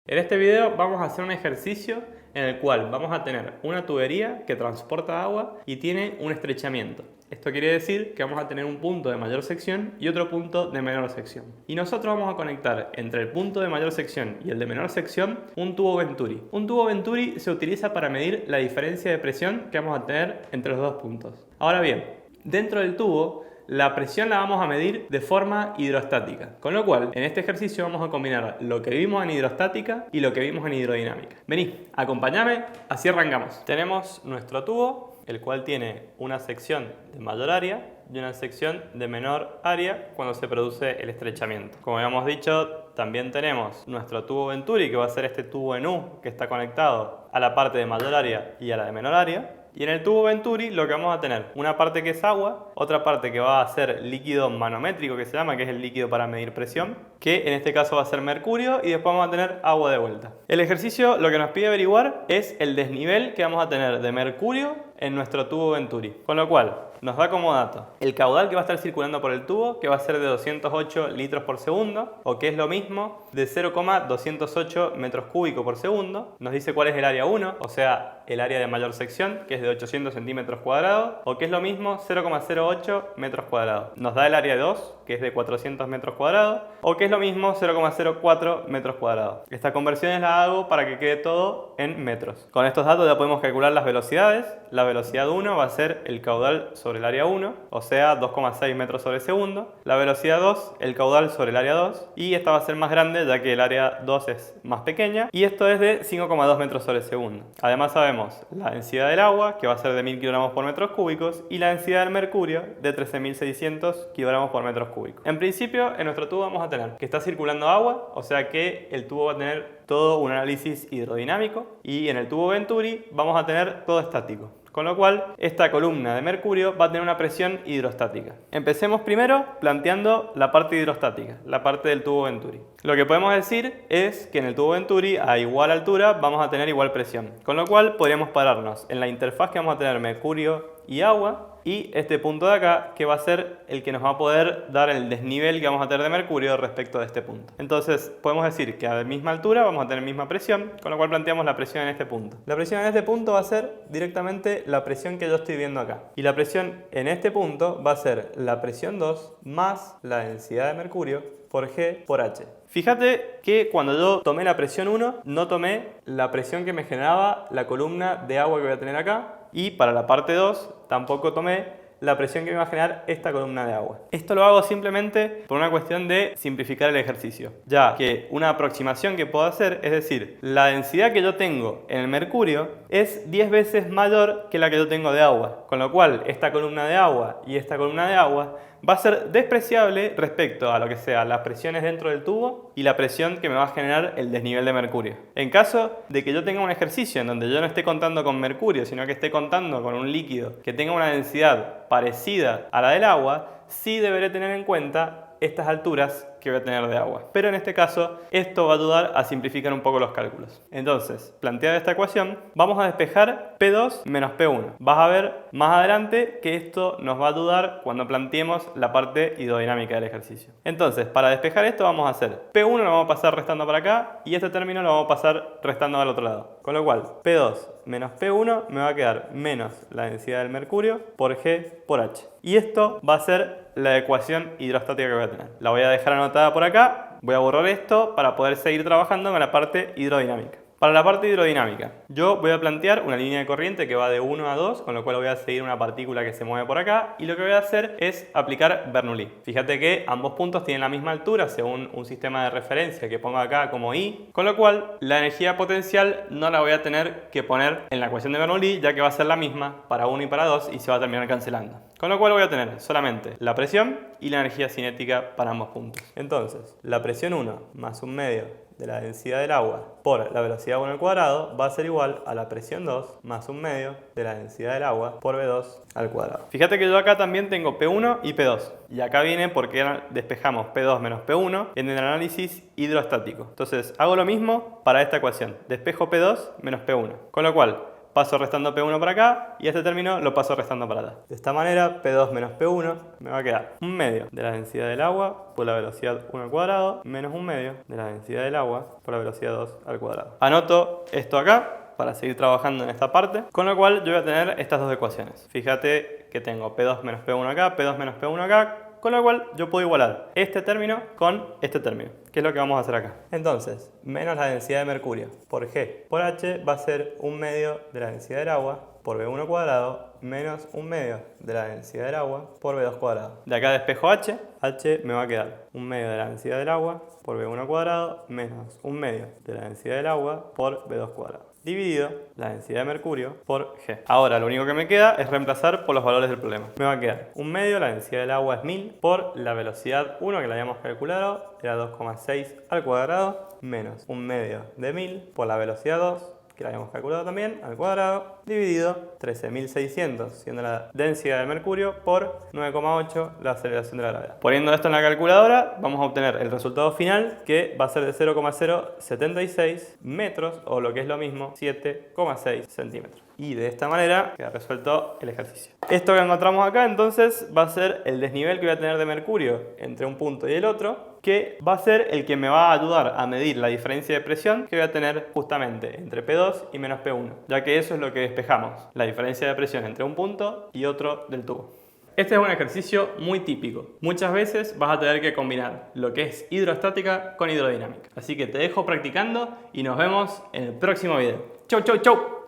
En este video vamos a hacer un ejercicio en el cual vamos a tener una tubería que transporta agua y tiene un estrechamiento. Esto quiere decir que vamos a tener un punto de mayor sección y otro punto de menor sección. Y nosotros vamos a conectar entre el punto de mayor sección y el de menor sección un tubo Venturi. Un tubo Venturi se utiliza para medir la diferencia de presión que vamos a tener entre los dos puntos. Ahora bien, dentro del tubo la presión la vamos a medir de forma hidrostática, con lo cual en este ejercicio vamos a combinar lo que vimos en hidrostática y lo que vimos en hidrodinámica. Vení, acompáñame, así arrancamos. Tenemos nuestro tubo, el cual tiene una sección de mayor área y una sección de menor área cuando se produce el estrechamiento. Como habíamos dicho, también tenemos nuestro tubo Venturi, que va a ser este tubo en U que está conectado a la parte de mayor área y a la de menor área. Y en el tubo Venturi lo que vamos a tener, una parte que es agua, otra parte que va a ser líquido manométrico que se llama, que es el líquido para medir presión, que en este caso va a ser mercurio, y después vamos a tener agua de vuelta. El ejercicio lo que nos pide averiguar es el desnivel que vamos a tener de mercurio en nuestro tubo Venturi. Con lo cual, nos da como dato el caudal que va a estar circulando por el tubo, que va a ser de 208 litros por segundo, o que es lo mismo de 0,208 metros cúbicos por segundo. Nos dice cuál es el área 1, o sea, el área de mayor sección, que es de 800 centímetros cuadrados, o que es lo mismo 0,08 metros cuadrados. Nos da el área 2, que es de 400 metros cuadrados, o que es lo mismo 0,04 metros cuadrados. Estas conversiones las hago para que quede todo en metros. Con estos datos ya podemos calcular las velocidades. La velocidad 1 va a ser el caudal sobre el área 1, o sea 2,6 metros sobre segundo. La velocidad 2, el caudal sobre el área 2, y esta va a ser más grande ya que el área 2 es más pequeña, y esto es de 5,2 metros sobre segundo. Además sabemos la densidad del agua, que va a ser de 1000 kilogramos por metros cúbicos, y la densidad del mercurio de 13.600 kilogramos por metros cúbicos. En principio, en nuestro tubo vamos a tener que está circulando agua, o sea que el tubo va a tener todo un análisis hidrodinámico, y en el tubo Venturi vamos a tener todo estático. Con lo cual, esta columna de mercurio va a tener una presión hidrostática. Empecemos primero planteando la parte hidrostática, la parte del tubo Venturi. Lo que podemos decir es que en el tubo Venturi a igual altura vamos a tener igual presión. Con lo cual, podríamos pararnos en la interfaz que vamos a tener mercurio y agua, y este punto de acá que va a ser el que nos va a poder dar el desnivel que vamos a tener de mercurio respecto de este punto. Entonces podemos decir que a la misma altura vamos a tener misma presión, con lo cual planteamos la presión en este punto. La presión en este punto va a ser directamente la presión que yo estoy viendo acá, y la presión en este punto va a ser la presión 2 más la densidad de mercurio por G por H. Fíjate que cuando yo tomé la presión 1 no tomé la presión que me generaba la columna de agua que voy a tener acá, y para la parte 2 tampoco tomé la presión que me va a generar esta columna de agua. Esto lo hago simplemente por una cuestión de simplificar el ejercicio, ya que una aproximación que puedo hacer es decir, la densidad que yo tengo en el mercurio es 10 veces mayor que la que yo tengo de agua, con lo cual esta columna de agua y esta columna de agua va a ser despreciable respecto a lo que sea las presiones dentro del tubo y la presión que me va a generar el desnivel de mercurio. En caso de que yo tenga un ejercicio en donde yo no esté contando con mercurio, sino que esté contando con un líquido que tenga una densidad parecida a la del agua, sí deberé tener en cuenta estas alturas que voy a tener de agua. Pero en este caso, esto va a ayudar a simplificar un poco los cálculos. Entonces, planteada esta ecuación, vamos a despejar P2 menos P1. Vas a ver más adelante que esto nos va a ayudar cuando planteemos la parte hidrodinámica del ejercicio. Entonces, para despejar esto vamos a hacer P1 lo vamos a pasar restando para acá, y este término lo vamos a pasar restando al otro lado. Con lo cual, P2 menos P1 me va a quedar menos la densidad del mercurio por G por H. Y esto va a ser la ecuación hidrostática que voy a tener. La voy a dejar anotada por acá, voy a borrar esto para poder seguir trabajando con la parte hidrodinámica. Para la parte hidrodinámica, yo voy a plantear una línea de corriente que va de 1 a 2, con lo cual voy a seguir una partícula que se mueve por acá, y lo que voy a hacer es aplicar Bernoulli. Fíjate que ambos puntos tienen la misma altura según un sistema de referencia que pongo acá como I, con lo cual la energía potencial no la voy a tener que poner en la ecuación de Bernoulli, ya que va a ser la misma para 1 y para 2 y se va a terminar cancelando. Con lo cual voy a tener solamente la presión y la energía cinética para ambos puntos. Entonces, la presión 1 más un medio de la densidad del agua por la velocidad 1 al cuadrado va a ser igual a la presión 2 más un medio de la densidad del agua por V2 al cuadrado. Fíjate que yo acá también tengo P1 y P2. Y acá viene porque despejamos P2 menos P1 en el análisis hidrostático. Entonces hago lo mismo para esta ecuación. Despejo P2 menos P1. Con lo cual, paso restando P1 para acá y este término lo paso restando para allá. De esta manera, P2 menos P1 me va a quedar 1/2 de la densidad del agua por la velocidad 1 al cuadrado menos 1/2 de la densidad del agua por la velocidad 2 al cuadrado. Anoto esto acá para seguir trabajando en esta parte, con lo cual yo voy a tener estas dos ecuaciones. Fíjate que tengo P2 menos P1 acá, P2 menos P1 acá, con lo cual yo puedo igualar este término con este término, que es lo que vamos a hacer acá. Entonces, menos la densidad de mercurio por G por H va a ser 1/2 de la densidad del agua por B1 cuadrado menos 1/2 de la densidad del agua por B2 cuadrado. De acá despejo H, H me va a quedar 1/2 de la densidad del agua por B1 cuadrado menos 1/2 de la densidad del agua por B2 cuadrado, dividido la densidad de mercurio por G. Ahora lo único que me queda es reemplazar por los valores del problema. Me va a quedar 1/2, la densidad del agua es 1000, por la velocidad 1 que la habíamos calculado, era 2,6 al cuadrado, menos 1/2 de 1000 por la velocidad 2, que la habíamos calculado también, al cuadrado, dividido 13.600, siendo la densidad de mercurio, por 9,8 la aceleración de la gravedad. Poniendo esto en la calculadora, vamos a obtener el resultado final, que va a ser de 0,076 metros, o lo que es lo mismo, 7,6 centímetros. Y de esta manera queda resuelto el ejercicio. Esto que encontramos acá entonces va a ser el desnivel que voy a tener de mercurio entre un punto y el otro, que va a ser el que me va a ayudar a medir la diferencia de presión que voy a tener justamente entre P2 y menos P1, ya que eso es lo que despejamos, la diferencia de presión entre un punto y otro del tubo. Este es un ejercicio muy típico. Muchas veces vas a tener que combinar lo que es hidrostática con hidrodinámica. Así que te dejo practicando y nos vemos en el próximo video. ¡Chau, chau, chau!